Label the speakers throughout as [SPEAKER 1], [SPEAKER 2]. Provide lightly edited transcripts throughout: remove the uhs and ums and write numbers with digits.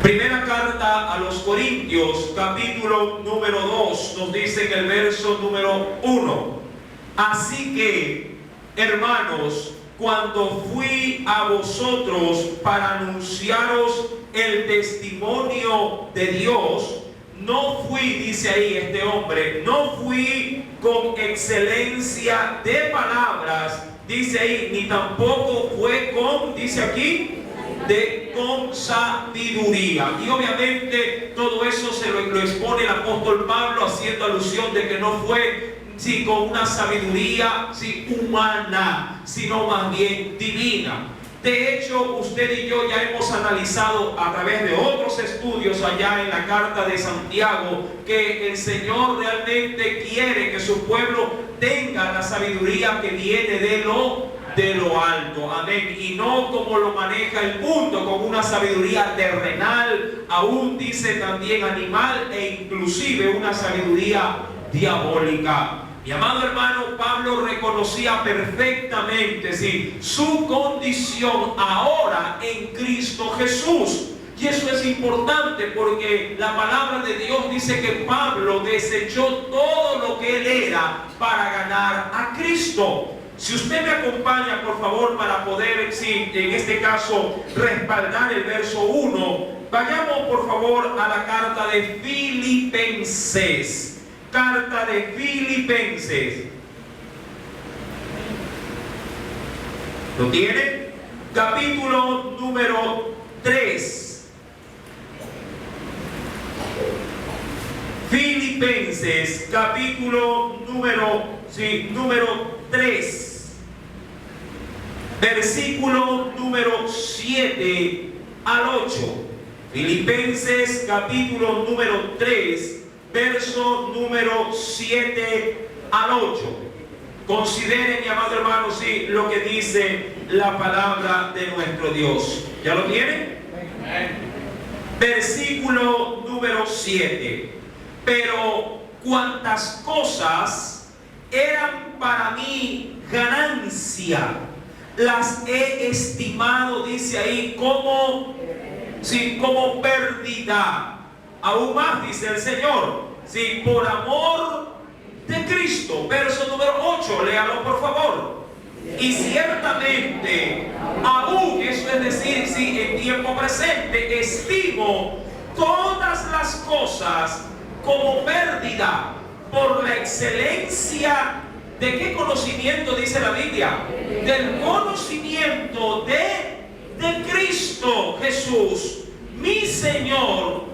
[SPEAKER 1] Primera carta a los Corintios, capítulo número 2, nos dice en el verso número 1: así que, hermanos, cuando fui a vosotros para anunciaros el testimonio de Dios, no fui, dice ahí este hombre, no fui con excelencia de palabras, dice ahí, ni tampoco fue con, dice aquí, con sabiduría. Y obviamente todo eso se lo expone el apóstol Pablo, haciendo alusión de que no fue con una sabiduría humana, sino más bien divina. De hecho, usted y yo ya hemos analizado a través de otros estudios allá en la carta de Santiago que el Señor realmente quiere que su pueblo tenga la sabiduría que viene de lo alto, amén, y no como lo maneja el mundo, con una sabiduría terrenal, aún dice también animal, e inclusive una sabiduría diabólica. Mi amado hermano, Pablo reconocía perfectamente su condición ahora en Cristo Jesús. Y eso es importante porque la palabra de Dios dice que Pablo desechó todo lo que él era para ganar a Cristo. Si usted me acompaña, por favor, para poder, en este caso, respaldar el verso 1, vayamos, por favor, a la carta de Filipenses. Carta de Filipenses. ¿Lo tiene? Capítulo número 3. Filipenses, capítulo número 3. Versículo número 7 al 8. Filipenses, capítulo número 3. Verso número 7 al 8. Considere, mi amado hermano, lo que dice la palabra de nuestro Dios. ¿Ya lo tiene? Versículo número 7. Pero cuantas cosas eran para mí ganancia, las he estimado, dice ahí, como pérdida. Aún más, dice el Señor, por amor de Cristo. Verso número 8, léalo por favor. Y ciertamente, aún, eso es decir, en tiempo presente, estimo todas las cosas como pérdida por la excelencia de ¿qué conocimiento dice la Biblia? Del conocimiento de Cristo Jesús, mi Señor.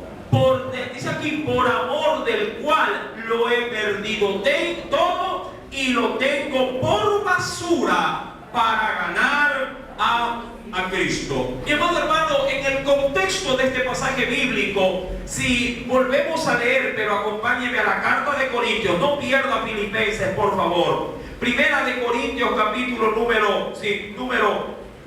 [SPEAKER 1] Dice aquí, por amor del cual lo he perdido todo y lo tengo por basura para ganar a Cristo. Mi amado hermano, en el contexto de este pasaje bíblico, si volvemos a leer, pero acompáñeme a la carta de Corintios, no pierda Filipenses, por favor. Primera de Corintios, capítulo número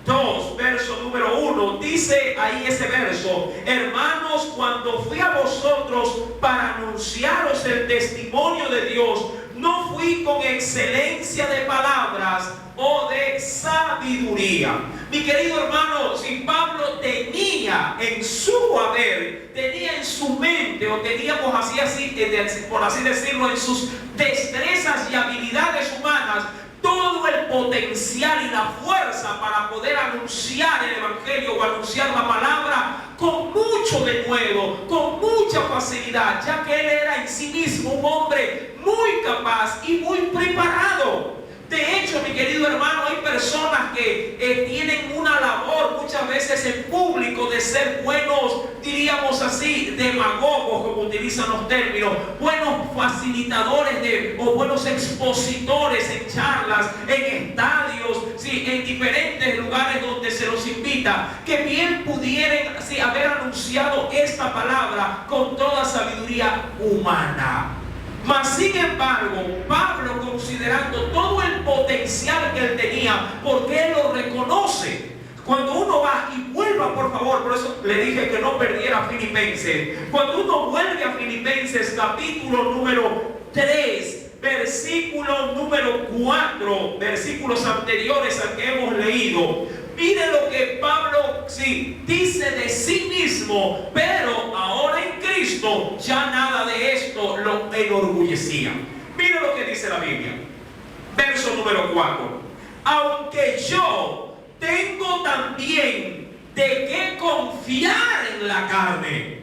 [SPEAKER 1] 2, verso número 1, dice ahí ese verso: hermanos, cuando fui a vosotros para anunciaros el testimonio de Dios, no fui con excelencia de palabras o de sabiduría. Mi querido hermano, si Pablo tenía en su haber, tenía en su mente, o teníamos por así decirlo, en sus destrezas y habilidades humanas, todo el potencial y la fuerza para poder anunciar el Evangelio o anunciar la palabra con mucho denuedo, con mucha facilidad, ya que él era en sí mismo un hombre muy capaz y muy preparado. De hecho, mi querido hermano, hay personas que tienen una labor muchas veces en público de ser buenos, diríamos así, demagogos, como utilizan los términos, buenos facilitadores o buenos expositores en charlas, en estadios, en diferentes lugares donde se los invita, que bien pudieran haber anunciado esta palabra con toda sabiduría humana. Mas sin embargo, Pablo, considerando todo el potencial que él tenía, porque él lo reconoce. Cuando uno va y vuelva, por favor, por eso le dije que no perdiera Filipenses. Cuando uno vuelve a Filipenses, capítulo número 3, versículo número 4, versículos anteriores al que hemos leído, mire lo que Pablo dice de sí mismo, pero Cristo, ya nada de esto lo enorgullecía. Mira lo que dice la Biblia. Verso número 4. Aunque yo tengo también de qué confiar en la carne.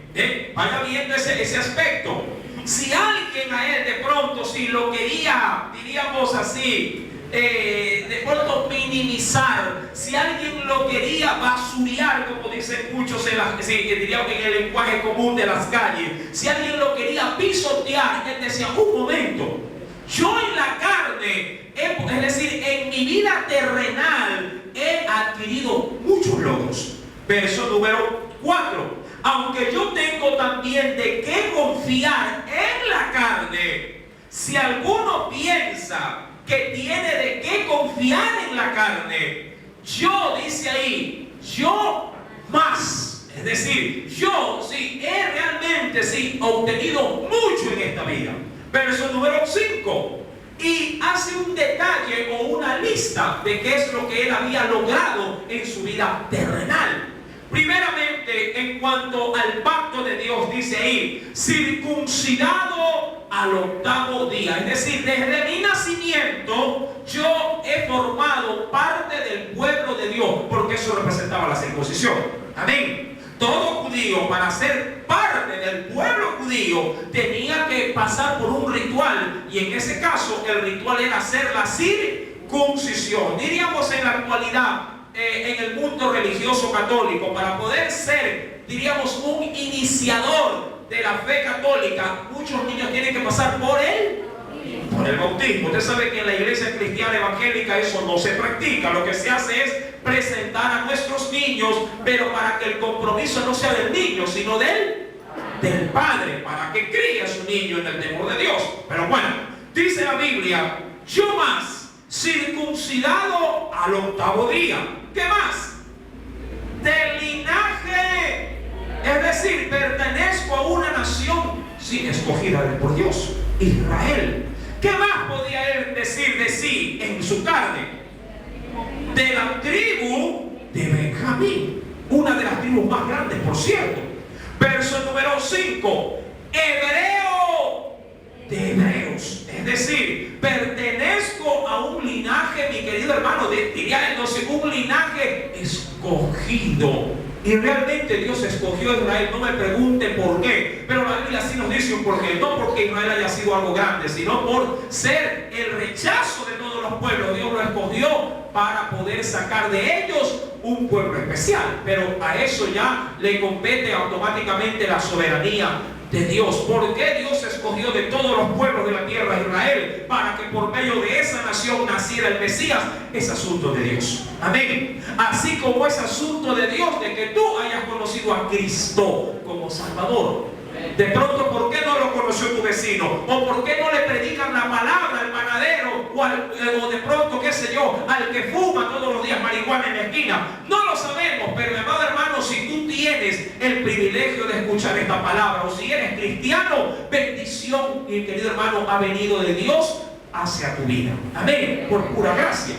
[SPEAKER 1] Vaya viendo ese aspecto. Si alguien a él de pronto, si lo quería, diríamos así, de pronto minimizar, si alguien lo quería basurear, como dicen muchos diríamos en el lenguaje común de las calles, si alguien lo quería pisotear, él decía, un momento, yo en la carne, es decir, en mi vida terrenal, he adquirido muchos logros. Verso número 4. Aunque yo tengo también de qué confiar en la carne, si alguno piensa que tiene de qué confiar en la carne, yo, dice ahí, yo más. Es decir, yo sí he realmente obtenido mucho en esta vida. Verso número 5. Y hace un detalle o una lista de qué es lo que él había logrado en su vida terrenal. Primeramente, en cuanto al pacto de Dios, dice ahí, circuncidado al 8º día. Es decir, desde mi nacimiento yo he formado parte del pueblo de Dios, porque eso representaba la circuncisión. Amén. Todo judío, para ser parte del pueblo judío, tenía que pasar por un ritual, y en ese caso el ritual era hacer la circuncisión. Diríamos en la actualidad, en el mundo religioso católico, para poder ser, diríamos, un iniciador de la fe católica, muchos niños tienen que pasar por el bautismo. Usted sabe que en la iglesia cristiana evangélica eso no se practica. Lo que se hace es presentar a nuestros niños, pero para que el compromiso no sea del niño, sino del padre, para que críe a su niño en el temor de Dios. Pero bueno, dice la Biblia, yo más, circuncidado al 8º día. ¿Qué más? Del linaje, es decir, pertenezco a una nación escogida por Dios, Israel. ¿Qué más podía él decir de sí en su carne? De la tribu de Benjamín, una de las tribus más grandes, por cierto. Verso número 5, hebreo de hebreos, es decir, pertenezco a un linaje, mi querido hermano, diría entonces un linaje escogido. Y realmente Dios escogió a Israel. No me pregunte por qué, pero la Biblia sí nos dice un porqué. No porque Israel haya sido algo grande, sino por ser el rechazo de todos los pueblos. Dios lo escogió para poder sacar de ellos un pueblo especial. Pero a eso ya le compete automáticamente la soberanía de Dios. ¿Por qué Dios escogió de todos los pueblos de la tierra a Israel? Para que por medio de esa nación naciera el Mesías. Es asunto de Dios. Amén. Así como es asunto de Dios de que tú hayas conocido a Cristo como Salvador. De pronto, ¿por qué no lo conoció tu vecino? ¿O por qué no le predican la palabra al panadero? O de pronto, qué sé yo, al que fuma todos los días marihuana en la esquina. No lo sabemos, pero amado hermano, si tú tienes el privilegio de escuchar esta palabra, o si eres cristiano, bendición, mi querido hermano, ha venido de Dios hacia tu vida. Amén. Por pura gracia.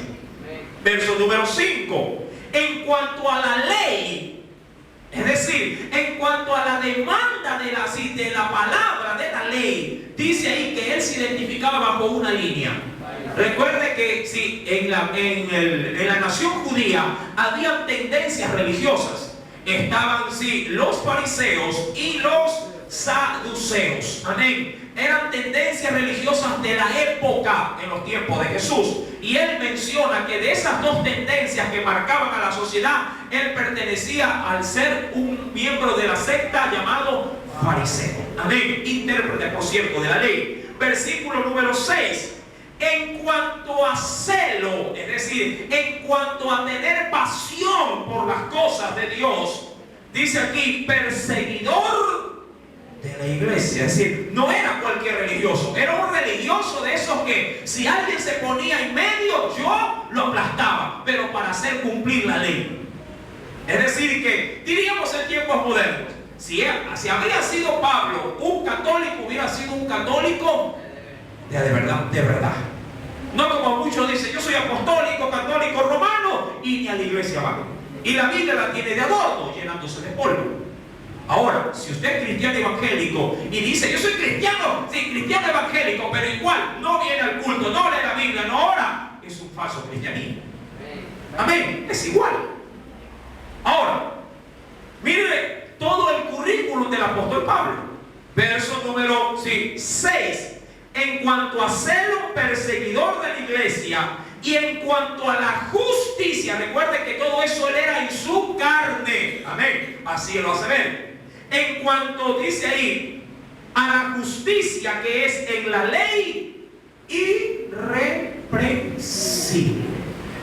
[SPEAKER 1] Verso número 5. En cuanto a la ley, es decir, en cuanto a la demanda de la palabra de la ley, dice ahí que él se identificaba bajo una línea. Recuerde que si en la nación judía habían tendencias religiosas. Estaban los fariseos y los saduceos. Amén. Eran tendencias religiosas de la época en los tiempos de Jesús. Y él menciona que de esas dos tendencias que marcaban a la sociedad, él pertenecía al ser un miembro de la secta llamado fariseo. Amén. Intérprete, por cierto, de la ley. Versículo número 6. En cuanto a celo, es decir, en cuanto a tener pasión por las cosas de Dios, dice aquí, perseguidor de la iglesia. Es decir, no era cualquier religioso, era un religioso de esos que si alguien se ponía en medio, yo lo aplastaba, pero para hacer cumplir la ley. Es decir, que diríamos en tiempos modernos, si habría sido Pablo un católico, hubiera sido un católico de verdad. No como muchos dicen, yo soy apostólico, católico, romano, y ni a la iglesia van. Y la Biblia la tiene de adorno, llenándose de polvo. Ahora, si usted es cristiano evangélico y dice, yo soy cristiano, sí, cristiano evangélico, pero igual no viene al culto, no lee la Biblia, no ora, es un falso cristianismo. Amén, es igual. Ahora, mire todo el currículum del apóstol Pablo. Verso número 6. En cuanto a celo perseguidor de la iglesia y en cuanto a la justicia, recuerde que todo eso él era en su carne. Amén, así lo hace ver. En cuanto, dice ahí, a la justicia que es en la ley, irreprensible.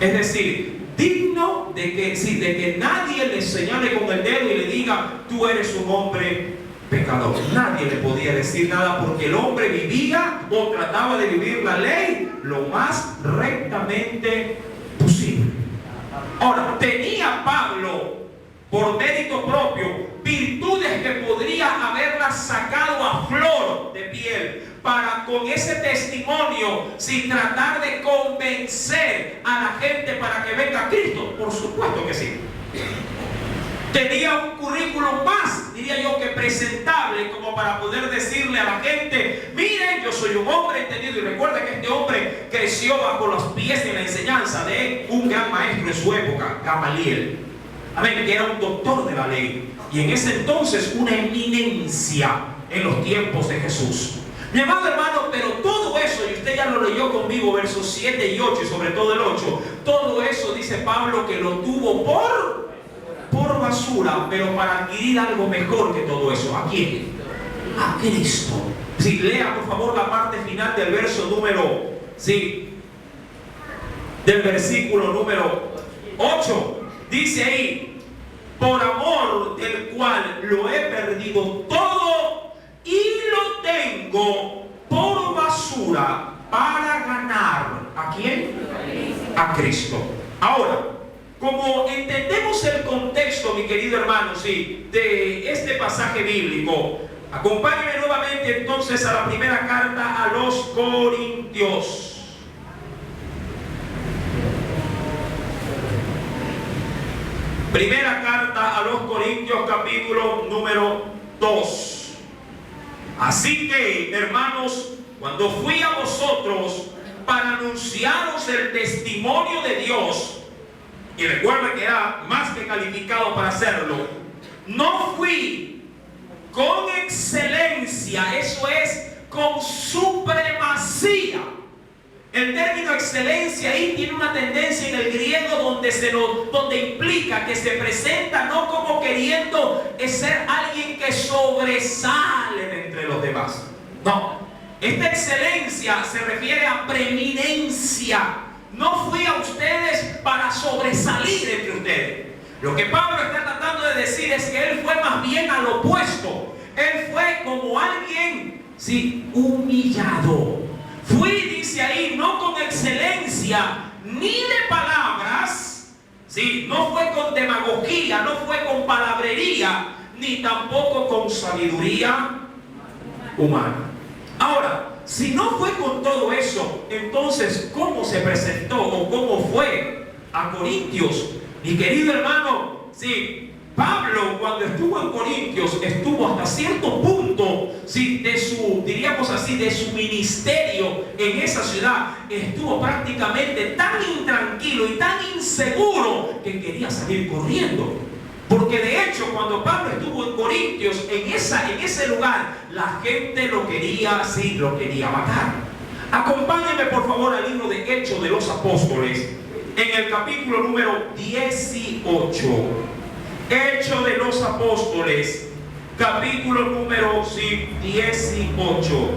[SPEAKER 1] Es decir, digno de que nadie le señale con el dedo y le diga, tú eres un hombre pecador. Nadie le podía decir nada porque el hombre vivía o trataba de vivir la ley lo más rectamente posible. Ahora, tenía Pablo, por mérito propio, virtudes que podría haberlas sacado a flor de piel para con ese testimonio, sin tratar de convencer a la gente para que venga a Cristo. Por supuesto que sí. Tenía un currículum más, diría yo, que presentable, como para poder decirle a la gente, miren, yo soy un hombre entendido. Y recuerda que este hombre creció bajo los pies de la enseñanza de un gran maestro en su época, Gamaliel. Amén, que era un doctor de la ley. Y en ese entonces una eminencia en los tiempos de Jesús. Mi amado hermano, pero todo eso, y usted ya lo leyó conmigo, versos 7 y 8, y sobre todo el 8, todo eso dice Pablo que lo tuvo por basura, pero para adquirir algo mejor que todo eso. ¿A quién? A Cristo. Sí, lea por favor la parte final del verso número, del versículo número 8. Dice ahí, por amor del cual lo he perdido todo y lo tengo por basura para ganar. ¿A quién? A Cristo. Ahora, como entendemos el contexto, mi querido hermano, de este pasaje bíblico, acompáñenme nuevamente entonces a la primera carta a los Corintios. Primera carta a los Corintios, capítulo número 2. Así que, hermanos, cuando fui a vosotros para anunciaros el testimonio de Dios, y recuerda que era más que calificado para hacerlo, no fui con excelencia, eso es, con supremacía. El término excelencia ahí tiene una tendencia en el griego donde implica que se presenta no como queriendo ser alguien que sobresale de entre los demás. No, esta excelencia se refiere a preeminencia. No fui a ustedes para sobresalir entre ustedes. Lo que Pablo está tratando de decir es que él fue más bien al opuesto. Él fue como alguien, humillado. Fui, dice ahí, no con excelencia, ni de palabras, no fue con demagogía, no fue con palabrería, ni tampoco con sabiduría humana. Ahora, si no fue con todo eso, entonces, ¿cómo se presentó o cómo fue a Corintios? Mi querido hermano, Pablo, cuando estuvo en Corintios, estuvo hasta cierto punto, de su, diríamos así, de su ministerio en esa ciudad, estuvo prácticamente tan intranquilo y tan inseguro que quería salir corriendo. Porque de hecho, cuando Pablo estuvo en Corintios, en ese lugar, la gente lo quería matar. Acompáñenme por favor al libro de Hechos de los Apóstoles, en el capítulo número 18. Hechos de los Apóstoles, capítulo número 18.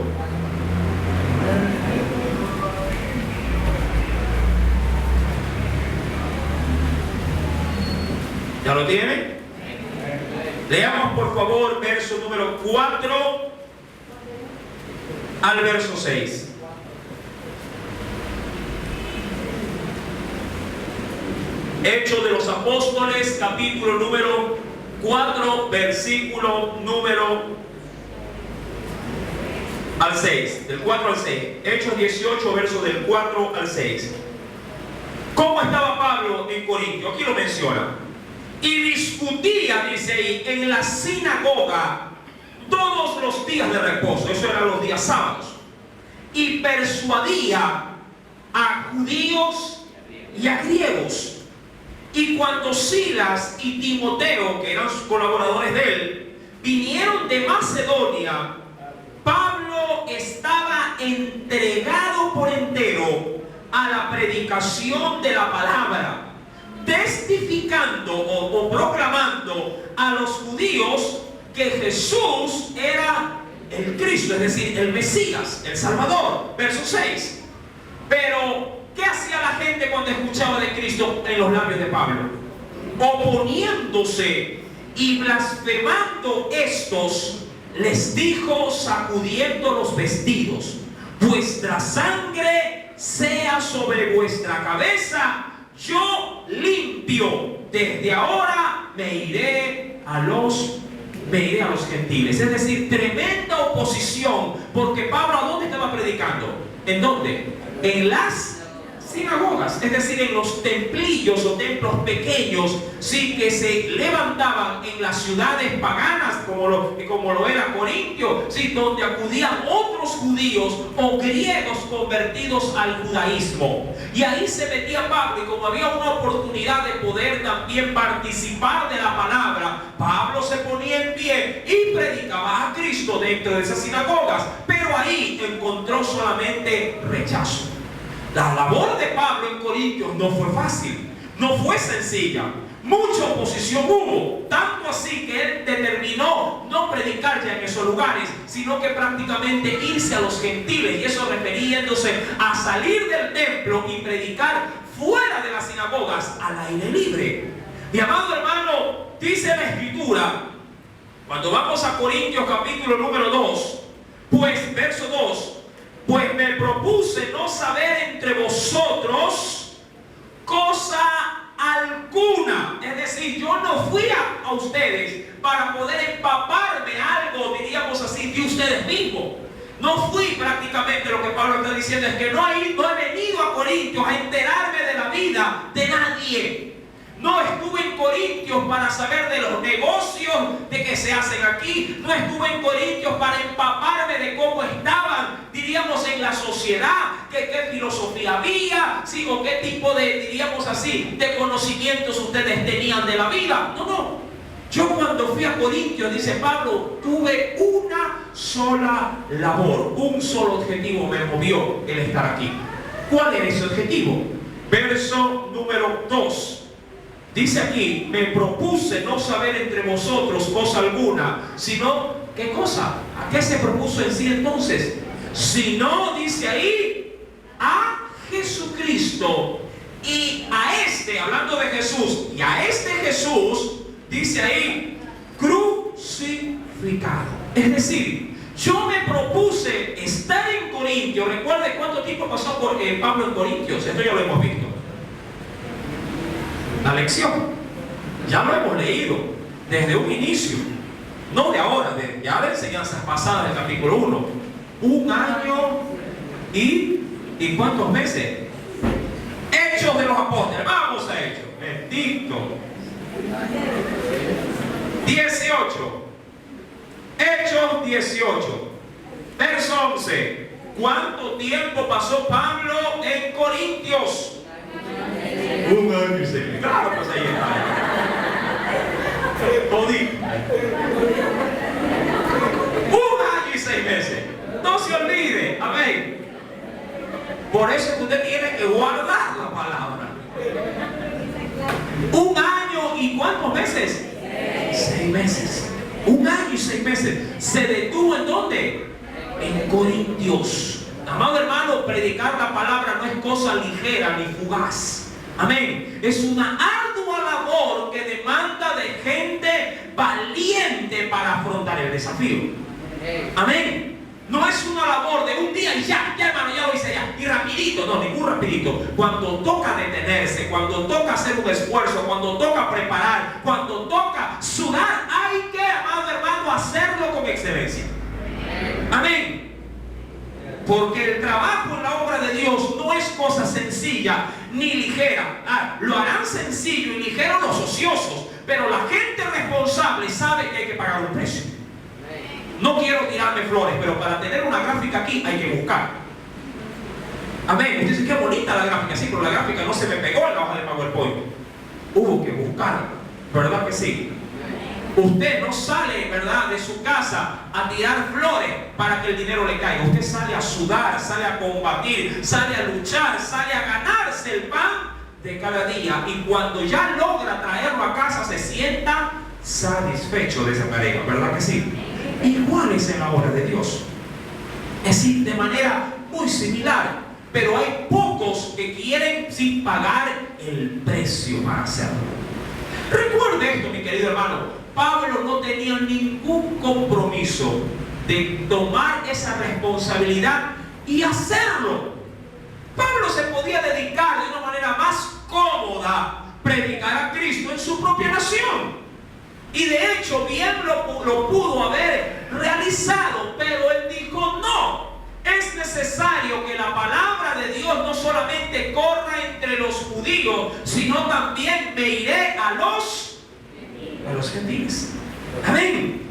[SPEAKER 1] ¿Ya lo tienen? Leamos por favor verso número 4 al verso 6. Hechos de los Apóstoles, capítulo número 4, versículo número al 6. Del 4 al 6. Hechos 18, versos del 4 al 6. ¿Cómo estaba Pablo en Corintio? Aquí lo menciona. y discutía, dice ahí, en la sinagoga todos los días de reposo, eso eran los días sábados, y persuadía a judíos y a griegos. Y cuando Silas y Timoteo, que eran sus colaboradores de él, vinieron de Macedonia, Pablo estaba entregado por entero a la predicación de la palabra, testificando o proclamando a los judíos que Jesús era el Cristo, es decir, el Mesías, el Salvador. Verso 6. Pero, ¿qué hacía la gente cuando escuchaba de Cristo en los labios de Pablo? Oponiéndose y blasfemando estos, les dijo sacudiendo los vestidos: vuestra sangre sea sobre vuestra cabeza, yo limpio, desde ahora me iré a los gentiles. Es decir, tremenda oposición, porque Pablo, ¿a dónde estaba predicando? ¿En dónde? En las sinagogas, es decir, en los templillos o templos pequeños, sí, que se levantaban en las ciudades paganas, como lo era Corintio, sí, donde acudían otros judíos o griegos convertidos al judaísmo. Y ahí se metía Pablo, y como había una oportunidad de poder también participar de la palabra, Pablo se ponía en pie y predicaba a Cristo dentro de esas sinagogas, pero ahí encontró solamente rechazo. La labor de Pablo en Corintios no fue fácil, no fue sencilla. Mucha oposición hubo, tanto así que él determinó no predicar ya en esos lugares, sino que prácticamente irse a los gentiles, y eso refiriéndose a salir del templo y predicar fuera de las sinagogas, al aire libre. Mi amado hermano, dice la Escritura, cuando vamos a Corintios capítulo número 2, pues verso 2, pues me propuse no saber entre vosotros cosa alguna. Es decir, yo no fui a ustedes para poder empaparme algo, diríamos así, de ustedes mismos. No fui prácticamente, lo que Pablo está diciendo es que no he venido a Corintios a enterarme de la vida de nadie. No estuve en Corintios para saber de los negocios de que se hacen aquí. No estuve en Corintios para empaparme de cómo estaban, diríamos, en la sociedad, qué filosofía había, ¿sí? O qué tipo de, diríamos así, de conocimientos ustedes tenían de la vida. No. Yo cuando fui a Corintios, dice Pablo, tuve una sola labor, un solo objetivo me movió el estar aquí. ¿Cuál era ese objetivo? Verso número 2. Dice aquí, me propuse no saber entre vosotros cosa alguna, sino, ¿qué cosa? ¿A qué se propuso en sí entonces? Sino, dice ahí, a Jesucristo y a este, hablando de Jesús, y a este Jesús, dice ahí, crucificado. Es decir, yo me propuse estar en Corintios. Recuerde cuánto tiempo pasó por Pablo en Corintios. Esto ya lo hemos visto. La lección, ya lo hemos leído desde un inicio, no de ahora, ya de enseñanzas pasadas del capítulo 1. 1 año y ¿cuántos meses? Hechos de los Apóstoles, vamos a Hechos, bendito. 18, Hechos 18, verso 11. ¿Cuánto tiempo pasó Pablo en Corintios? 1 año y 6 meses. Claro, pues ahí está. Jodí. 1 año y 6 meses. No se olvide. Amén. Por eso es que usted tiene que guardar la palabra. 1 año y ¿cuántos meses? 6 meses. 1 año y 6 meses. ¿Se detuvo en dónde? En Corintios. Amado hermano, predicar la palabra no es cosa ligera ni fugaz. Amén. Es una ardua labor que demanda de gente valiente para afrontar el desafío. Amén. No es una labor de un día y ya hermano, ya lo hice ya. Y rapidito, no, ningún rapidito. Cuando toca detenerse, cuando toca hacer un esfuerzo, cuando toca preparar, cuando toca sudar, hay que, amado hermano, hacerlo con excelencia. Amén. Porque el trabajo en la obra de Dios no es cosa sencilla ni ligera. Lo harán sencillo y ligero los ociosos, pero la gente responsable sabe que hay que pagar un precio. No quiero tirarme flores, pero para tener una gráfica aquí hay que buscar. Amén. Usted dice, qué bonita la gráfica. Sí, pero la gráfica no se me pegó en la hoja de PowerPoint. Hubo que buscar, ¿verdad que sí? Usted no sale, ¿verdad?, de su casa a tirar flores para que el dinero le caiga. Usted sale a sudar, sale a combatir, sale a luchar, sale a ganarse el pan de cada día. Y cuando ya logra traerlo a casa, se sienta satisfecho de esa tarea, ¿verdad que sí? Igual es en la obra de Dios. Es decir, de manera muy similar. Pero hay pocos que quieren sin pagar el precio para hacerlo. Recuerde esto, mi querido hermano. Pablo no tenía ningún compromiso de tomar esa responsabilidad y hacerlo. Pablo se podía dedicar de una manera más cómoda a predicar a Cristo en su propia nación. Y de hecho bien lo pudo haber realizado, pero él dijo no. Es necesario que la palabra de Dios no solamente corra entre los judíos, sino también me iré a los gentiles. Amén.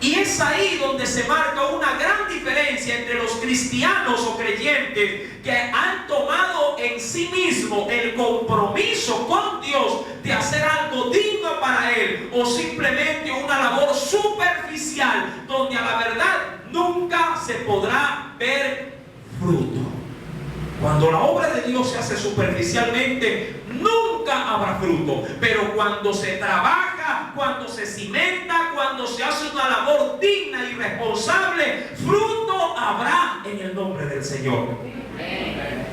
[SPEAKER 1] Y es ahí donde se marca una gran diferencia entre los cristianos o creyentes que han tomado en sí mismo el compromiso con Dios de hacer algo digno para Él, o simplemente una labor superficial donde a la verdad nunca se podrá ver fruto. Cuando la obra de Dios se hace superficialmente, nunca habrá fruto. Pero cuando se trabaja, cuando se cimenta, cuando se hace una labor digna y responsable, fruto habrá en el nombre del Señor.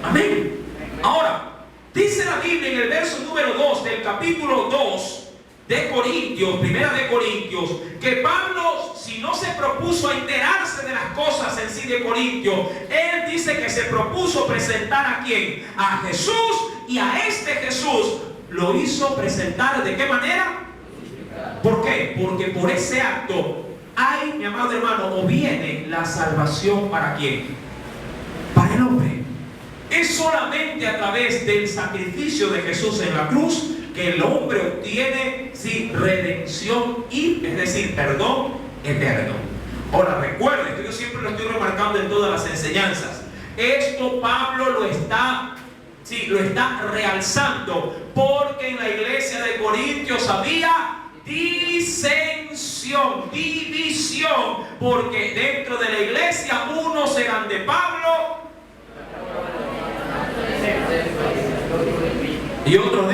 [SPEAKER 1] Amén. Ahora, dice la Biblia en el verso número 2 del capítulo 2 de Corintios, primera de Corintios, que Pablo, si no se propuso a enterarse de las cosas en sí de Corintios, él dice que se propuso presentar ¿a quién? A Jesús, y a este Jesús lo hizo presentar ¿de qué manera? ¿Por qué? Porque por ese acto hay, mi amado hermano, o viene la salvación ¿para quién? Para el hombre. Es solamente a través del sacrificio de Jesús en la cruz que el hombre obtiene redención y, es decir, perdón eterno. Ahora recuerden que yo siempre lo estoy remarcando en todas las enseñanzas. Esto Pablo lo está realzando porque en la iglesia de Corintios había disensión, división, porque dentro de la iglesia unos eran de Pablo y otros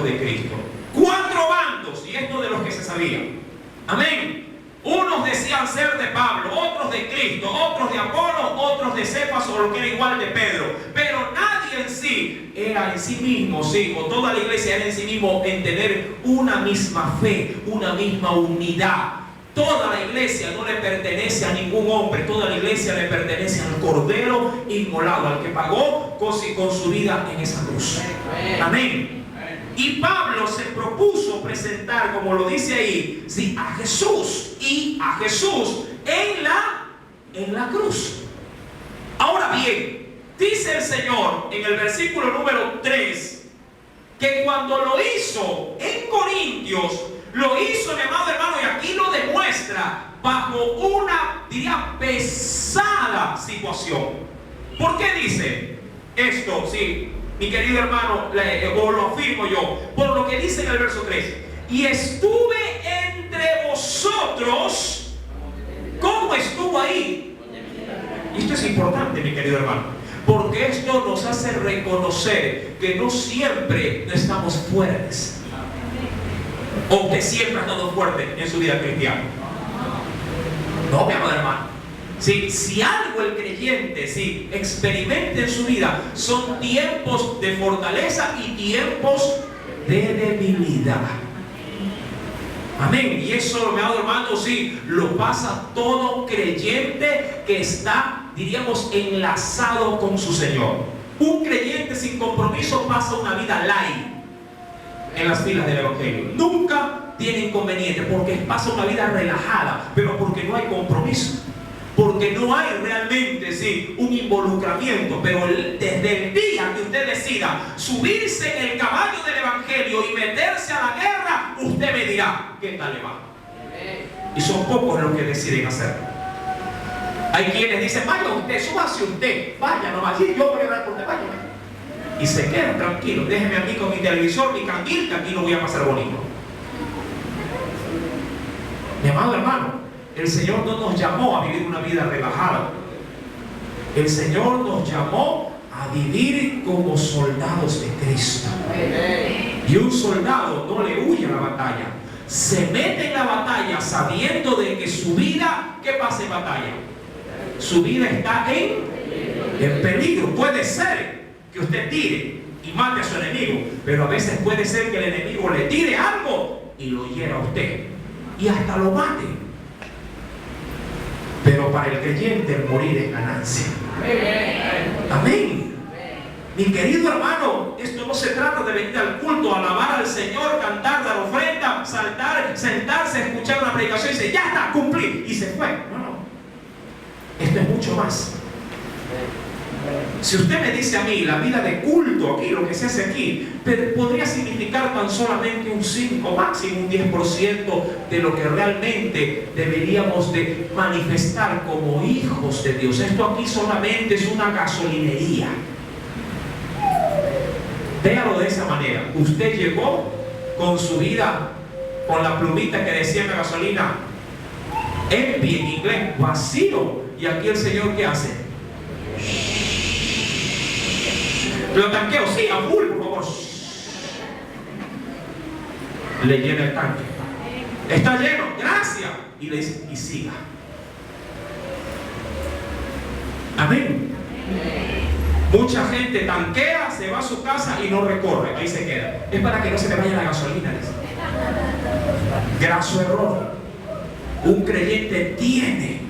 [SPEAKER 1] de Cristo. 4 bandos, y esto de los que se sabía. Amén. Unos decían ser de Pablo, otros de Cristo, otros de Apolo, otros de Cefas, o lo que era igual de Pedro. Pero nadie en sí era en sí mismo, o toda la iglesia era en sí mismo en tener una misma fe, una misma unidad. Toda la iglesia no le pertenece a ningún hombre, toda la iglesia le pertenece al Cordero inmolado, al que pagó con su vida en esa cruz. Amén. Y Pablo se propuso presentar, como lo dice ahí, a Jesús y a Jesús en la cruz. Ahora bien, dice el Señor en el versículo número 3 que cuando lo hizo en Corintios, lo hizo, mi amado hermano, y aquí lo demuestra bajo una, diría, pesada situación. ¿Por qué dice esto? Sí, mi querido hermano, o lo afirmo yo, por lo que dice en el verso 3. Y estuve entre vosotros. ¿Cómo estuvo ahí? Y esto es importante, mi querido hermano, porque esto nos hace reconocer que no siempre estamos fuertes, o que siempre ha estado fuerte en su vida cristiana. No, mi amado hermano. Si algo el creyente experimenta en su vida, son tiempos de fortaleza y tiempos de debilidad. Amén. Y eso, mi amado hermano, lo pasa todo creyente que está, diríamos, enlazado con su Señor. Un creyente sin compromiso pasa una vida light en las filas del Evangelio. Nunca tiene inconveniente porque pasa una vida relajada, pero porque no hay compromiso. porque no hay realmente un involucramiento. Pero desde el día que usted decida subirse en el caballo del evangelio y meterse a la guerra, usted me dirá qué tal le va. Y son pocos los que deciden hacerlo. Hay quienes dicen: vaya usted, súbase usted, vaya nomás, sí, yo voy a hablar por usted, vaya. Y se quedan tranquilos. Déjeme a mí con mi televisor, mi candil, que aquí lo voy a pasar bonito. Mi amado hermano, el Señor no nos llamó a vivir una vida relajada. El Señor nos llamó a vivir como soldados de Cristo. Y un soldado no le huye a la batalla. Se mete en la batalla sabiendo de que su vida, ¿qué pasa en batalla? Su vida está en peligro. Puede ser que usted tire y mate a su enemigo, pero a veces puede ser que el enemigo le tire algo y lo hiera a usted y hasta lo mate. Pero para el creyente el morir es ganancia. Amén. Mi querido hermano, esto no se trata de venir al culto, alabar al Señor, cantar, dar ofrenda, saltar, sentarse, escuchar una predicación y decir: ya está, cumplí, y se fue. No, no. Esto es mucho más. Si usted me dice a mí, la vida de culto aquí, lo que se hace aquí, podría significar tan solamente un 5, máximo un 10% de lo que realmente deberíamos de manifestar como hijos de Dios. Esto aquí solamente es una gasolinería. Véalo de esa manera. Usted llegó con su vida, con la plumita que decía en la gasolina, empty en inglés, vacío. Y aquí el Señor, ¿qué hace? Lo tanqueo, sí, a full, por favor. Le llena el tanque. Está lleno, gracias. Y le dice: y siga. Amén. Mucha gente tanquea, se va a su casa y no recorre, ahí se queda. Es para que no se le vaya la gasolina. Graso error. Un creyente tiene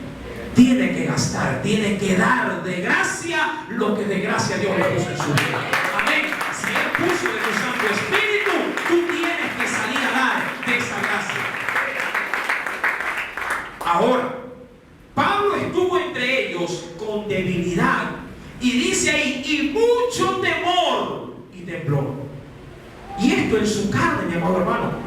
[SPEAKER 1] que gastar, tiene que dar de gracia lo que de gracia Dios le puso en su vida. Amén. Si Él puso de su Santo Espíritu, tú tienes que salir a dar de esa gracia. Ahora, Pablo estuvo entre ellos con debilidad, y dice ahí, y mucho temor y temblor. Y esto en su carne, mi amado hermano.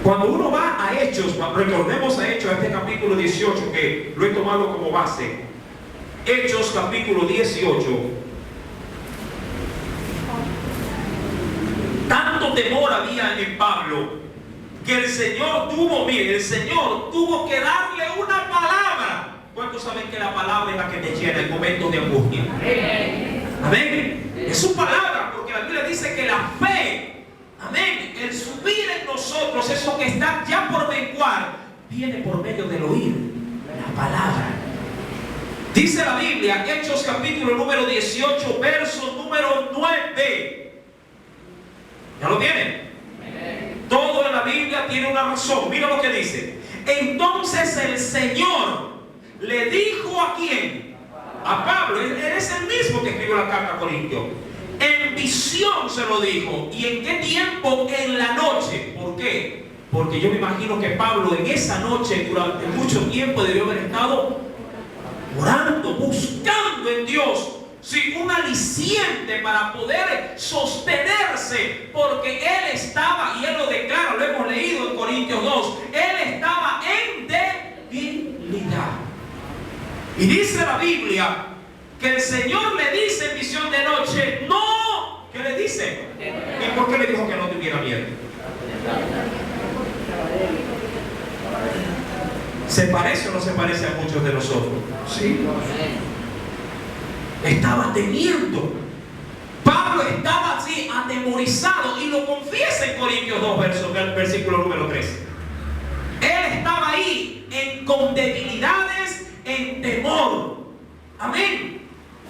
[SPEAKER 1] Cuando uno va a Hechos, recordemos a Hechos, este capítulo 18, que lo he tomado como base. Hechos capítulo 18. Tanto temor había en Pablo que el Señor tuvo que darle una palabra. ¿Cuántos saben que la palabra es la que te llena en momentos de angustia? Amén. Es su palabra, porque la Biblia dice que la fe, amén, el subir en nosotros, eso que está ya por menguar, viene por medio del oír la palabra. Dice la Biblia, Hechos capítulo número 18, verso número 9. ¿Ya lo tienen? Todo en la Biblia tiene una razón. Mira lo que dice. Entonces el Señor le dijo ¿a quién? A Pablo. Él es el mismo que escribió la carta a Corintios. En visión se lo dijo. ¿Y en qué tiempo? En la noche. ¿Por qué? Porque yo me imagino que Pablo en esa noche, durante mucho tiempo, debió haber estado orando, buscando en Dios, sí, un aliciente para poder sostenerse, porque él estaba, y él lo declara, lo hemos leído en Corintios 2, él estaba en debilidad. Y dice la Biblia que el Señor le dice en visión de noche, no. ¿Qué le dice? ¿Y por qué le dijo que no tuviera miedo? ¿Se parece o no se parece a muchos de nosotros? Sí. Estaba temiendo. Pablo estaba así atemorizado, y lo confiesa en Corintios 2, versículo número 3. Él estaba ahí con debilidades, en temor. Amén.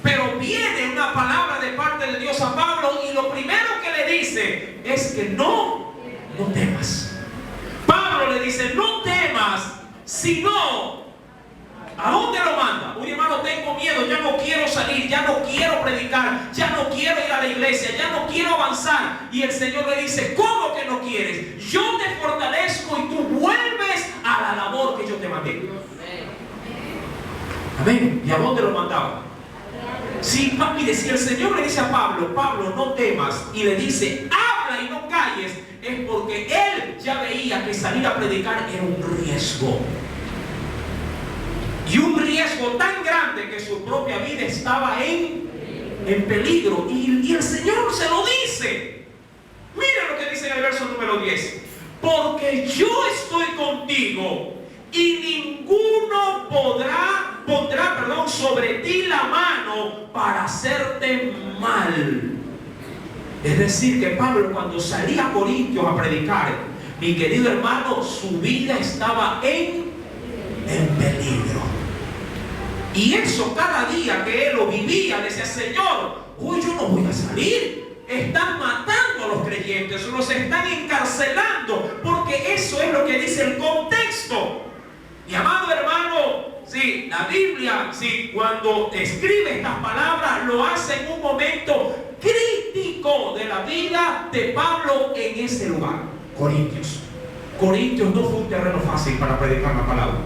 [SPEAKER 1] Pero viene una palabra de parte de Dios a Pablo, y lo primero que le dice es que no temas. Pablo le dice, no temas, sino, ¿a dónde lo manda? Oye, hermano, tengo miedo, ya no quiero salir, ya no quiero predicar, ya no quiero ir a la iglesia, ya no quiero avanzar. Y el Señor le dice, ¿cómo que no quieres? Yo te fortalezco y tú vuelves a la labor que yo te mandé. Amén. ¿Y a dónde lo mandaba? Sí, mire, si el Señor le dice a Pablo, Pablo, no temas, y le dice, habla y no calles, es porque él ya veía que salir a predicar era un riesgo. Y un riesgo tan grande que su propia vida estaba en peligro. Y el Señor se lo dice. Miren lo que dice en el verso número 10. Porque yo estoy contigo y ninguno pondrá sobre ti la mano para hacerte mal. Es decir, que Pablo, cuando salía a Corintios a predicar, mi querido hermano, su vida estaba en peligro. Y eso cada día que él lo vivía, decía, Señor, hoy yo no voy a salir. Están matando a los creyentes, los están encarcelando, porque eso es lo que dice el contexto. Mi amado hermano, sí, la Biblia, sí, cuando escribe estas palabras, lo hace en un momento crítico de la vida de Pablo en ese lugar. Corintios no fue un terreno fácil para predicar la palabra.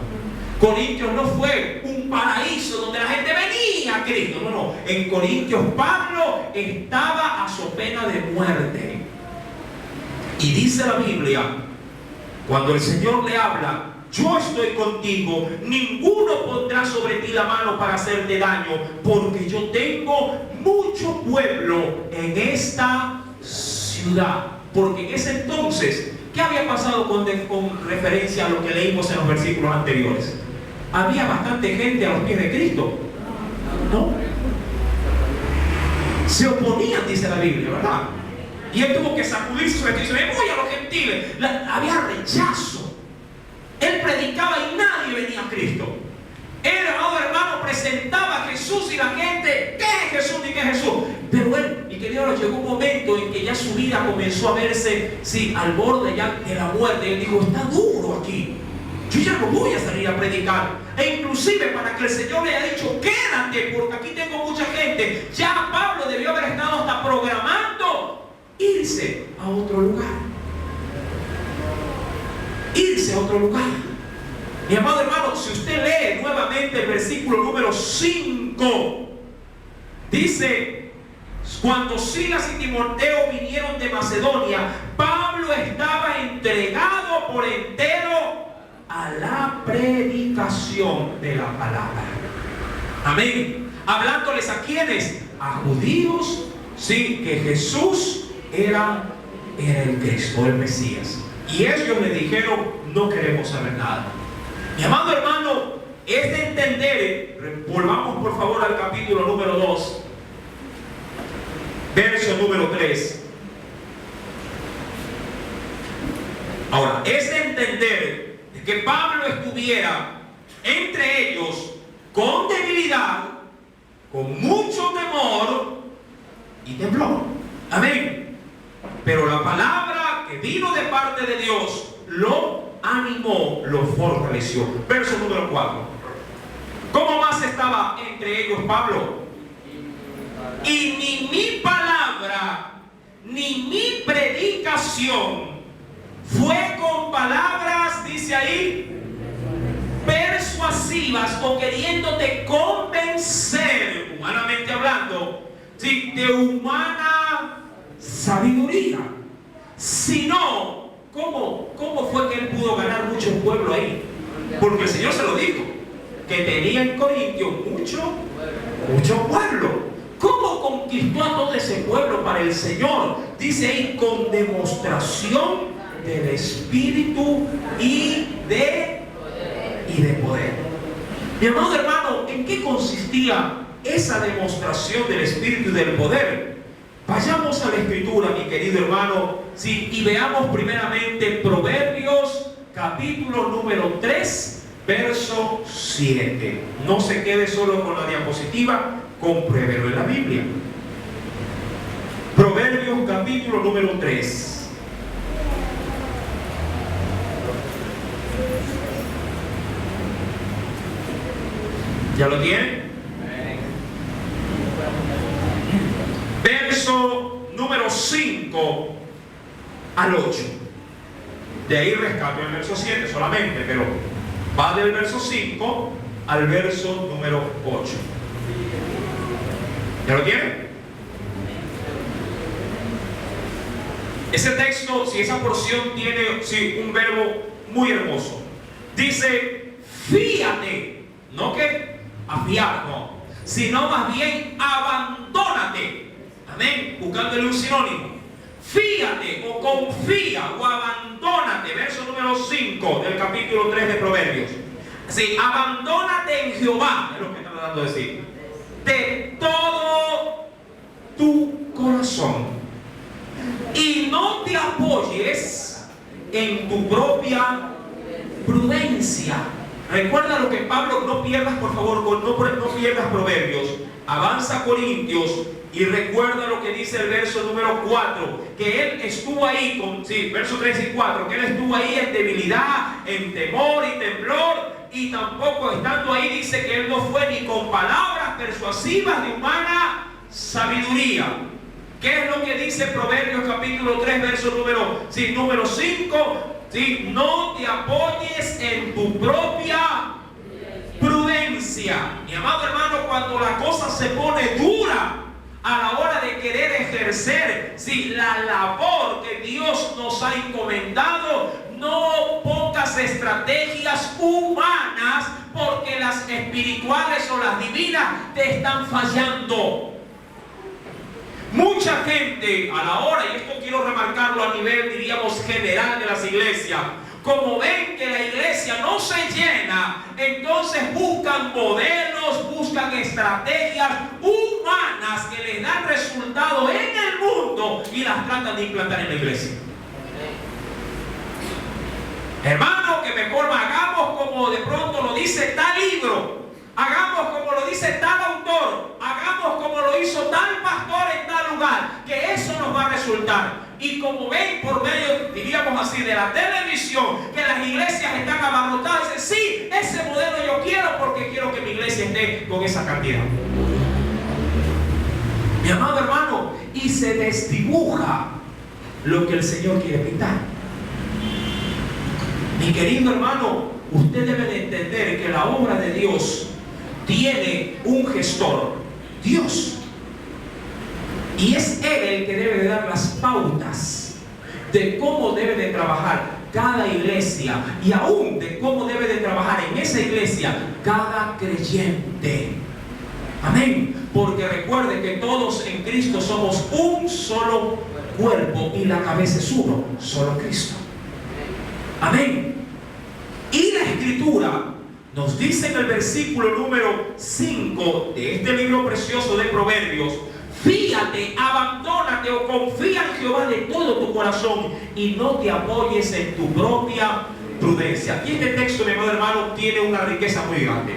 [SPEAKER 1] Corintios no fue un paraíso donde la gente venía a Cristo. No. En Corintios Pablo estaba a su pena de muerte. Y dice la Biblia, cuando el Señor le habla, yo estoy contigo, ninguno pondrá sobre ti la mano para hacerte daño, porque yo tengo mucho pueblo en esta ciudad. Porque en ese entonces, ¿qué había pasado con referencia a lo que leímos en los versículos anteriores? Había bastante gente a los pies de Cristo, ¿no? Se oponían, dice la Biblia, ¿verdad? Y él tuvo que sacudirse su vestido y decir, voy a los gentiles. Había rechazo. Él predicaba y nadie venía a Cristo. Él, amado hermano, presentaba a Jesús y la gente, ¿qué es Jesús ni qué es Jesús? Pero él, mi querido, llegó un momento en que ya su vida comenzó a verse, sí, al borde ya de la muerte. Y él dijo, está duro aquí. Yo ya no voy a salir a predicar. E inclusive para que el Señor le haya dicho, quédate, porque aquí tengo mucha gente. Ya Pablo debió haber estado hasta programando irse a otro lugar. Irse a otro lugar. Mi amado hermano, si usted lee nuevamente el versículo número 5, dice, cuando Silas y Timoteo vinieron de Macedonia, Pablo estaba entregado por entero a la predicación de la palabra. Amén. Hablándoles a quienes, a judíos, sí, que Jesús era el Cristo, el Mesías. Y ellos le dijeron, no queremos saber nada. Mi amado hermano, es de entender, volvamos por favor al capítulo número 2, verso número 3. Ahora, es de entender que Pablo estuviera entre ellos con debilidad, con mucho temor y temblor. Amén. Pero la palabra que vino de parte de Dios lo animó, lo fortaleció. Verso número 4. ¿Cómo más estaba entre ellos Pablo? Y ni mi palabra, ni mi predicación fue con palabras, dice ahí, persuasivas o queriéndote convencer, humanamente hablando, ¿sí?, de humana sabiduría, sino ¿cómo fue que él pudo ganar mucho pueblo ahí? Porque el Señor se lo dijo, que tenía en Corintio mucho pueblo. ¿Cómo conquistó a todo ese pueblo para el Señor? Dice ahí, con demostración del Espíritu y de poder. Mi amado hermano, ¿en qué consistía esa demostración del Espíritu y del poder? Vayamos a la Escritura, mi querido hermano, sí, y veamos primeramente Proverbios, capítulo número 3, verso 7. No se quede solo con la diapositiva, compruébelo en la Biblia. Proverbios, capítulo número 3. ¿Ya lo tienen? Verso número 5 al 8. De ahí rescato el verso 7 solamente, pero va del verso 5 al verso número 8. ¿Ya lo tienen? Ese texto, si esa porción tiene un verbo muy hermoso. Dice, fíate, no que afiar, no, sino más bien abandónate. Amén, buscándole un sinónimo. Fíate o confía o abandónate, verso número 5 del capítulo 3 de Proverbios. Sí, abandónate en Jehová, es lo que está tratando de decir, de todo tu corazón, y no te apoyes en tu propia prudencia. Recuerda lo que Pablo, no pierdas por favor, no pierdas Proverbios, avanza Corintios y recuerda lo que dice el verso número 4, que él estuvo ahí, verso 3 y 4, que él estuvo ahí en debilidad, en temor y temblor, y tampoco estando ahí dice que él no fue ni con palabras persuasivas de humana sabiduría. ¿Qué es lo que dice Proverbios capítulo 3, verso número 5? ¿Sí? No te apoyes en tu propia prudencia. Mi amado hermano, cuando la cosa se pone dura a la hora de querer ejercer la labor que Dios nos ha encomendado, no pongas estrategias humanas, porque las espirituales o las divinas te están fallando. Mucha gente a la hora, y esto quiero remarcarlo a nivel, diríamos, general de las iglesias, como ven que la iglesia no se llena, entonces buscan modelos, buscan estrategias humanas que les dan resultado en el mundo y las tratan de implantar en la iglesia. Hermano, que mejor hagamos como de pronto lo dice tal libro, hagamos como lo dice tal autor, hagamos como lo hizo tal pastor en tal lugar, que eso nos va a resultar. Y como ven por medio, diríamos así, de la televisión, que las iglesias están abarrotadas, dicen, sí, ese modelo yo quiero porque quiero que mi iglesia esté con esa cantidad. Mi amado hermano, y se desdibuja lo que el Señor quiere pintar. Mi querido hermano, usted debe de entender que la obra de Dios tiene un gestor, Dios. Y es Él el que debe de dar las pautas de cómo debe de trabajar cada iglesia y aún de cómo debe de trabajar en esa iglesia cada creyente. Amén. Porque recuerde que todos en Cristo somos un solo cuerpo y la cabeza es uno, solo Cristo. Amén. Y la Escritura nos dice en el versículo número 5 de este libro precioso de Proverbios: fíate, abandónate o confía en Jehová de todo tu corazón y no te apoyes en tu propia prudencia. Y este texto, mi amado hermano, tiene una riqueza muy grande,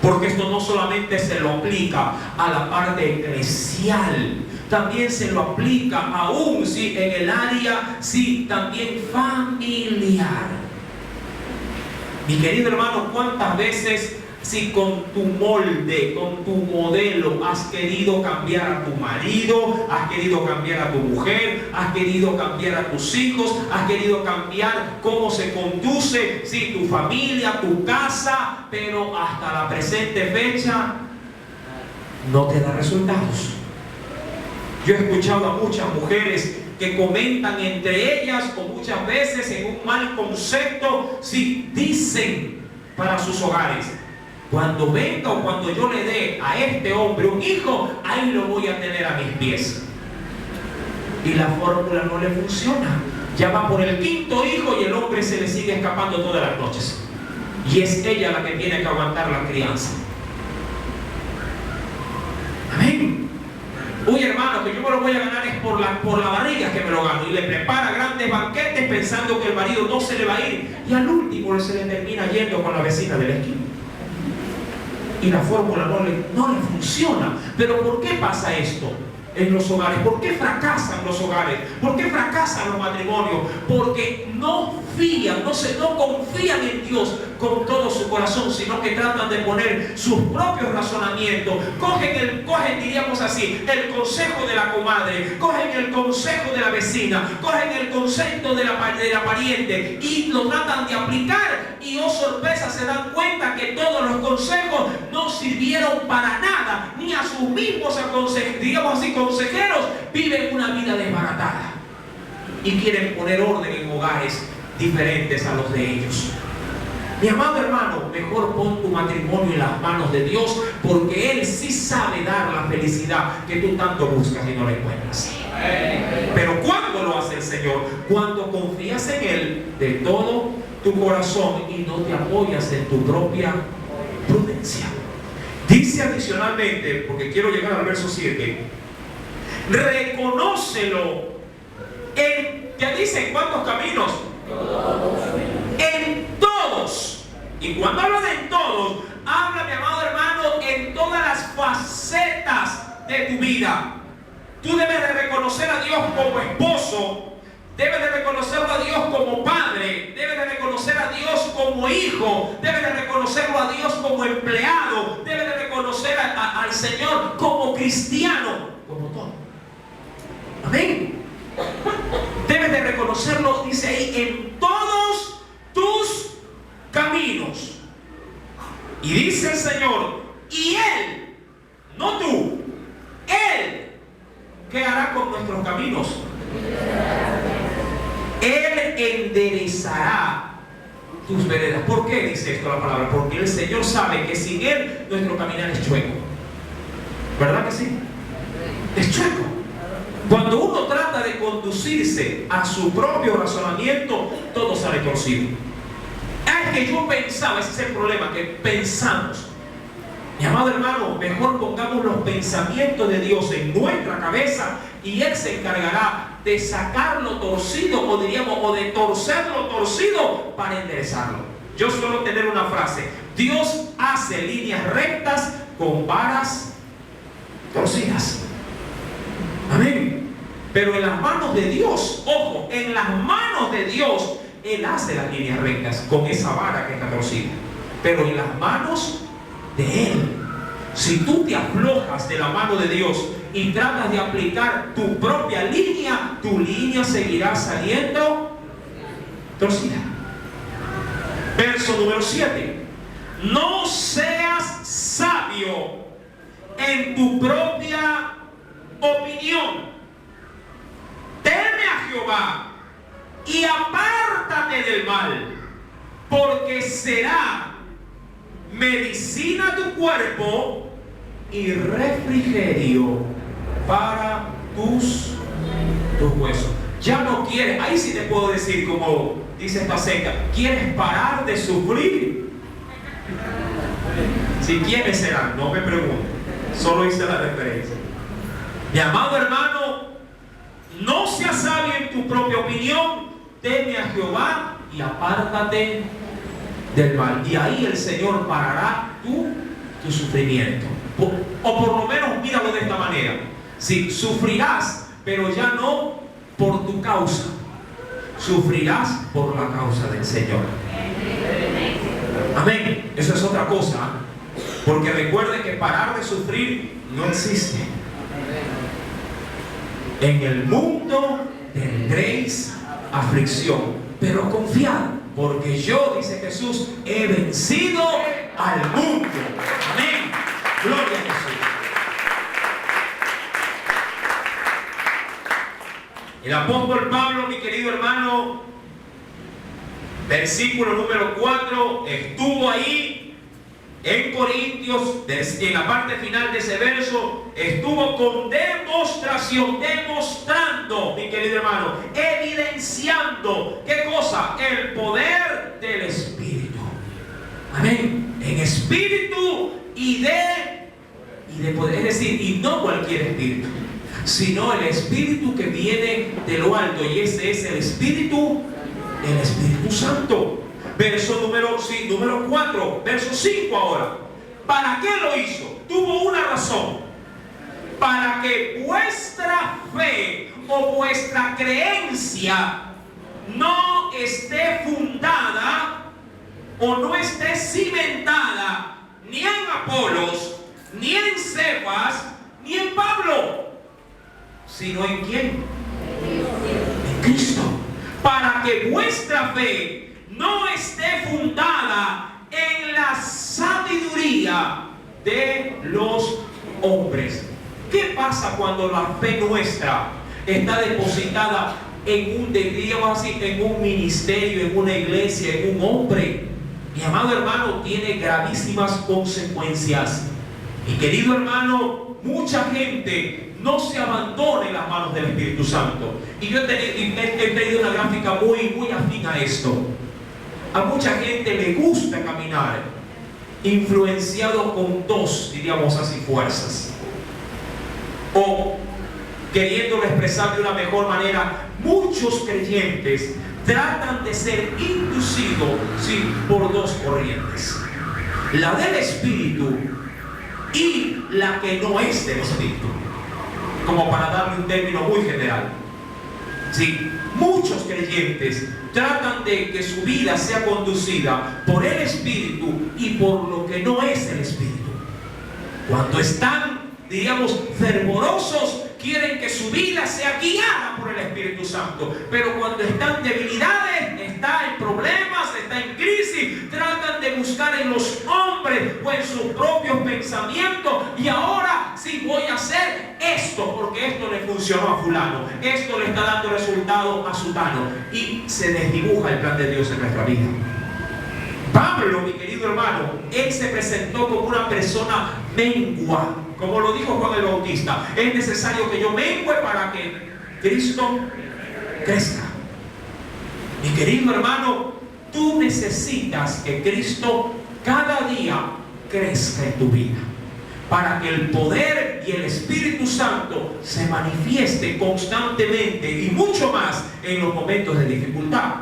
[SPEAKER 1] porque esto no solamente se lo aplica a la parte eclesial, también se lo aplica aún en el área también familiar. Mi querido hermano, ¿cuántas veces con tu molde, con tu modelo has querido cambiar a tu marido, has querido cambiar a tu mujer, has querido cambiar a tus hijos, has querido cambiar cómo se conduce tu familia, tu casa, pero hasta la presente fecha no te da resultados? Yo he escuchado a muchas mujeres que comentan entre ellas, o muchas veces en un mal concepto, dicen para sus hogares: cuando venga o cuando yo le dé a este hombre un hijo, ahí lo voy a tener a mis pies. Y la fórmula no le funciona. Ya va por el quinto hijo y el hombre se le sigue escapando todas las noches. Y es ella la que tiene que aguantar la crianza. Amén. Uy, hermano, que yo me lo voy a ganar es por la barriga que me lo gano. Y le prepara grandes banquetes pensando que el marido no se le va a ir. Y al último se le termina yendo con la vecina de la esquina. Y la fórmula no le funciona. Pero ¿por qué pasa esto en los hogares? ¿Por qué fracasan los hogares? ¿Por qué fracasan los matrimonios? Porque no confían en Dios con todo su corazón, sino que tratan de poner sus propios razonamientos. Cogen diríamos así, el consejo de la comadre, cogen el consejo de la vecina, cogen el consejo de la pariente y lo tratan de aplicar, y oh sorpresa, se dan cuenta que todos los consejos no sirvieron para nada, ni a sus mismos consejeros viven una vida desbaratada y quieren poner orden en hogares diferentes a los de ellos. Mi amado hermano, mejor pon tu matrimonio en las manos de Dios, porque Él sí sabe dar la felicidad que tú tanto buscas y no la encuentras. Pero ¿cuándo lo hace el Señor? Cuando confías en Él de todo tu corazón y no te apoyas en tu propia prudencia. Dice adicionalmente, porque quiero llegar al verso 7, reconócelo ya dice en cuántos caminos. En todos. Y cuando habla de en todos, habla, mi amado hermano, en todas las facetas de tu vida. Tú debes de reconocer a Dios como esposo, debes de reconocerlo a Dios como padre, debes de reconocer a Dios como hijo, debes de reconocerlo a Dios como empleado, debes de reconocer al Señor como cristiano, como todo. Amén. Debes de reconocerlo, dice ahí, en todos tus caminos. Y dice el Señor, y Él, no tú, Él, ¿qué hará con nuestros caminos? Él enderezará tus veredas. ¿Por qué dice esto la palabra? Porque el Señor sabe que sin Él nuestro caminar es chueco. ¿Verdad que sí? Es chueco. Cuando uno trata de conducirse a su propio razonamiento, todo sale torcido. Es que yo pensaba, ese es el problema, que pensamos. Mi amado hermano, mejor pongamos los pensamientos de Dios en nuestra cabeza y Él se encargará de sacarlo torcido, o diríamos, o de torcerlo torcido para enderezarlo. Yo suelo tener una frase: Dios hace líneas rectas con varas torcidas. Amén. Pero en las manos de Dios, ojo, en las manos de Dios, Él hace las líneas rectas con esa vara que está torcida. Pero en las manos de Él, si tú te aflojas de la mano de Dios y tratas de aplicar tu propia línea, tu línea seguirá saliendo torcida. Verso número 7. No seas sabio en tu propia opinión. Teme a Jehová y apártate del mal, porque será medicina a tu cuerpo y refrigerio para tus huesos. Ya no quieres, ahí sí te puedo decir, como dice esta secta, ¿quieres parar de sufrir? Si quieres será, no me preguntes, solo hice la referencia. Mi amado hermano, no seas sabio en tu propia opinión, teme a Jehová y apártate del mal. Y ahí el Señor parará tu sufrimiento. O por lo menos míralo de esta manera: si sufrirás, pero ya no por tu causa, sufrirás por la causa del Señor. Amén. Eso es otra cosa, porque recuerde que parar de sufrir no existe. En el mundo tendréis aflicción, pero confiad, porque yo, dice Jesús, he vencido al mundo. Amén. Gloria a Jesús. El apóstol Pablo, mi querido hermano, versículo número 4, estuvo ahí en Corintios, en la parte final de ese verso, estuvo con demostración, demostrando, mi querido hermano, evidenciando, ¿qué cosa? El poder del Espíritu. Amén. En espíritu y de poder, es decir, y no cualquier espíritu, sino el Espíritu que viene de lo alto, y ese es el Espíritu Santo. Verso número 4, verso 5 ahora. ¿Para qué lo hizo? Tuvo una razón: para que vuestra fe o vuestra creencia no esté fundada o no esté cimentada ni en Apolos, ni en Cefas, ni en Pablo, sino en ¿quién? En Cristo. Para que vuestra fe no esté fundada en la sabiduría de los hombres. ¿Qué pasa cuando la fe nuestra está depositada en un, diríamos así, en un ministerio, en una iglesia, en un hombre? Mi amado hermano, tiene gravísimas consecuencias. Mi querido hermano, mucha gente no se abandona en las manos del Espíritu Santo. Y yo he tenido una gráfica muy afín a esto. A mucha gente le gusta caminar influenciado con dos, diríamos así, fuerzas. O queriéndolo expresar de una mejor manera, muchos creyentes tratan de ser inducidos, sí, por dos corrientes: la del Espíritu y la que no es del Espíritu, como para darle un término muy general. Sí, muchos creyentes tratan de que su vida sea conducida por el Espíritu y por lo que no es el Espíritu. Cuando están, diríamos, fervorosos, quieren que su vida sea guiada por el Espíritu Santo. Pero cuando están en debilidades, está en problemas, está en crisis, tratan de buscar en los hombres o en sus propios pensamientos. Y ahora sí voy a hacer esto porque esto le funcionó a fulano, esto le está dando resultado a sutano. Y se desdibuja el plan de Dios en nuestra vida. Pablo, mi querido hermano, él se presentó como una persona mengua. Como lo dijo Juan el Bautista, es necesario que yo mengue para que Cristo crezca. Mi querido hermano, tú necesitas que Cristo cada día crezca en tu vida, para que el poder y el Espíritu Santo se manifieste constantemente y mucho más en los momentos de dificultad.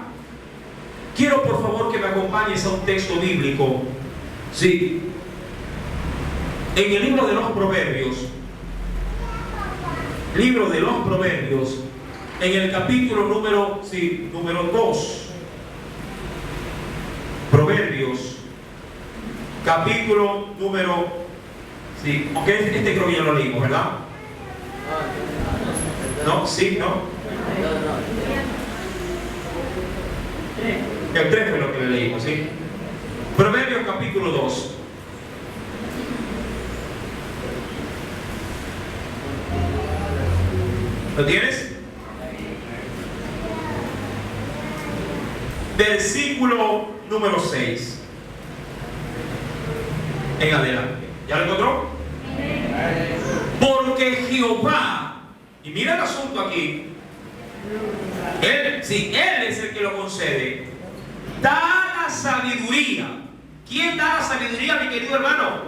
[SPEAKER 1] Quiero por favor que me acompañes a un texto bíblico. Sí. En el libro de los Proverbios, en el capítulo número 2, Proverbios, capítulo número, aunque este creo que ya lo leímos, ¿verdad? ¿No? ¿Sí? ¿No? El 3 fue lo que le leímos, ¿sí? Proverbios capítulo 2. ¿Lo tienes? Versículo número 6 en adelante. ¿Ya lo encontró? Porque Jehová, y mira el asunto aquí, Él es el que lo concede, da la sabiduría. ¿Quién da la sabiduría, mi querido hermano?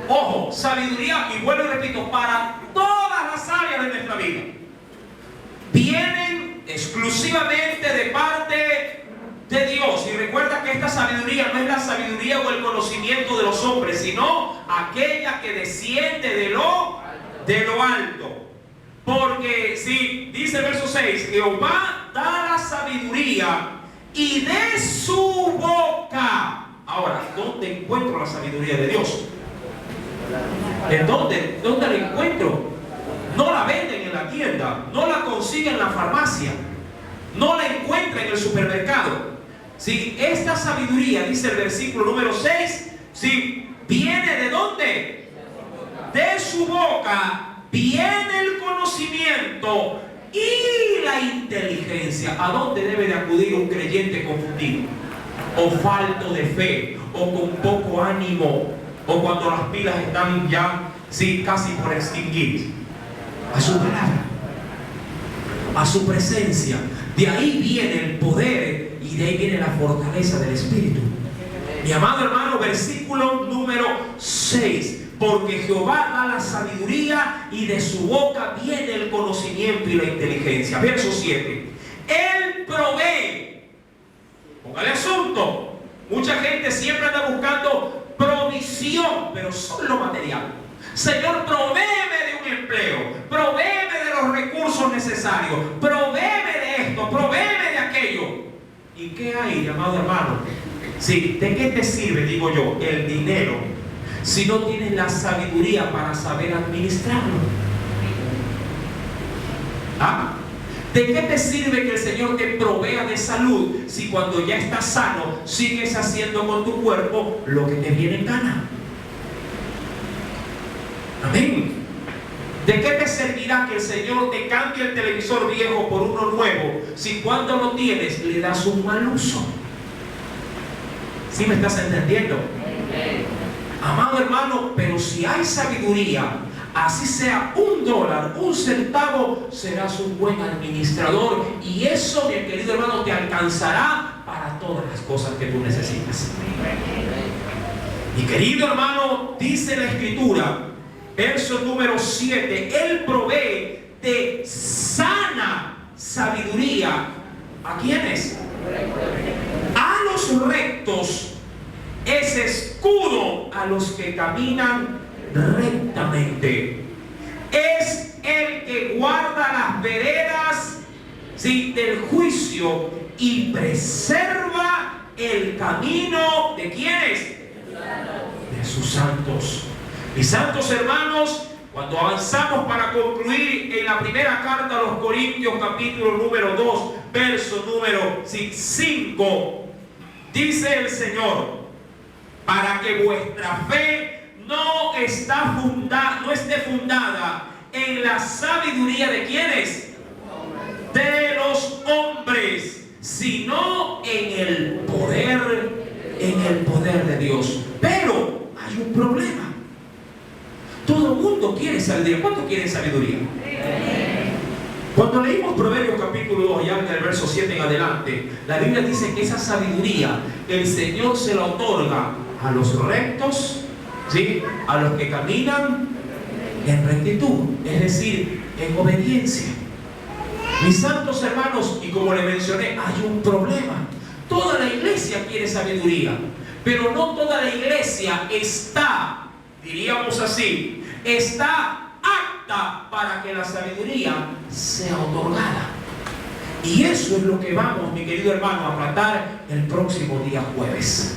[SPEAKER 1] Ojo, sabiduría, y vuelvo y repito, para todas las áreas de nuestra vida. Vienen exclusivamente de parte de Dios. Y recuerda que esta sabiduría no es la sabiduría o el conocimiento de los hombres, sino aquella que desciende de lo alto. Porque si dice el verso 6, Jehová da la sabiduría y de su boca. Ahora, ¿dónde encuentro la sabiduría de Dios? ¿En dónde? ¿Dónde la encuentro? No la venden en la tienda, no la consiguen en la farmacia, no la encuentran en el supermercado. Si esta sabiduría, dice el versículo número 6, si viene ¿de dónde? De su boca viene el conocimiento y la inteligencia. ¿A dónde debe de acudir un creyente confundido, o falto de fe, o con poco ánimo, o cuando las pilas están ya casi por extinguir? A su palabra, a su presencia. De ahí viene el poder y de ahí viene la fortaleza del Espíritu. Mi amado hermano, versículo número 6. Porque Jehová da la sabiduría y de su boca viene el conocimiento y la inteligencia. Verso 7. Él provee. Póngale asunto. Mucha gente siempre anda buscando provisión, pero solo material. Señor, provéeme de un empleo, provéeme de los recursos necesarios, provéeme de esto, provéeme de aquello. ¿Y qué hay, amado hermano? Sí, ¿de qué te sirve, digo yo, el dinero si no tienes la sabiduría para saber administrarlo? ¿Ah? ¿De qué te sirve que el Señor te provea de salud si cuando ya estás sano sigues haciendo con tu cuerpo lo que te viene en gana? Amén. ¿De qué te servirá que el Señor te cambie el televisor viejo por uno nuevo si cuando lo tienes le das un mal uso? ¿Sí me estás entendiendo? Amado hermano, pero si hay sabiduría, así sea $1, 1 centavo, serás un buen administrador, y eso, mi querido hermano, te alcanzará para todas las cosas que tú necesitas. Mi querido hermano, dice la Escritura, verso número 7, Él provee de sana sabiduría. ¿A quiénes? A los rectos. Es escudo a los que caminan rectamente. Es el que guarda las veredas, ¿sí?, del juicio, y preserva el camino ¿de quiénes? De sus santos. Mis santos hermanos, cuando avanzamos para concluir en la primera carta a los Corintios, capítulo número 2, verso número 5, dice el Señor: para que vuestra fe no esté fundada en la sabiduría de ¿quiénes? De los hombres, sino en el poder de Dios. Pero hay un problema. Todo el mundo quiere sabiduría. ¿Cuántos quieren sabiduría? Cuando leímos Proverbios capítulo 2, ya en el verso 7 en adelante, la Biblia dice que esa sabiduría el Señor se la otorga a los rectos, ¿sí?, a los que caminan en rectitud, es decir, en obediencia. Mis santos hermanos, y como le mencioné, hay un problema. Toda la iglesia quiere sabiduría, pero no toda la iglesia está, diríamos así, está apta para que la sabiduría sea otorgada. Y eso es lo que vamos, mi querido hermano, a tratar el próximo día jueves.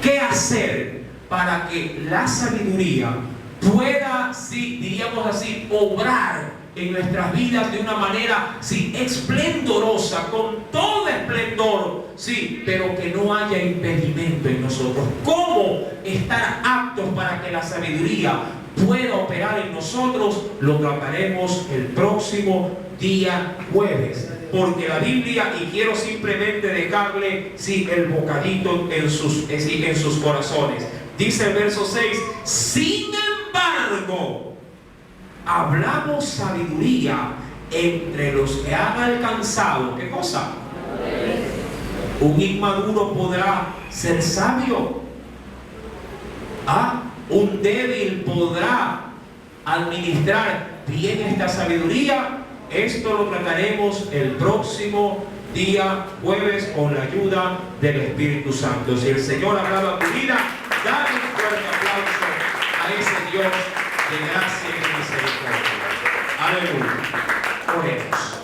[SPEAKER 1] ¿Qué hacer para que la sabiduría pueda, sí, diríamos así, obrar en nuestras vidas de una manera, sí, esplendorosa, con todo esplendor, sí, pero que no haya impedimento en nosotros? ¿Cómo estar aptos para que la sabiduría pueda operar en nosotros? Lo trataremos el próximo día jueves, porque la Biblia, y quiero simplemente dejarle, sí, el bocadito en sus corazones, dice el verso 6: sin embargo, hablamos sabiduría entre los que han alcanzado, ¿qué cosa? ¿Un inmaduro podrá ser sabio? ¿Un débil podrá administrar bien esta sabiduría? Esto lo trataremos el próximo día jueves con la ayuda del Espíritu Santo. Si el Señor ha hablado a tu vida, dale un fuerte aplauso a ese Dios de gracia y misericordia. Aleluya. Oremos.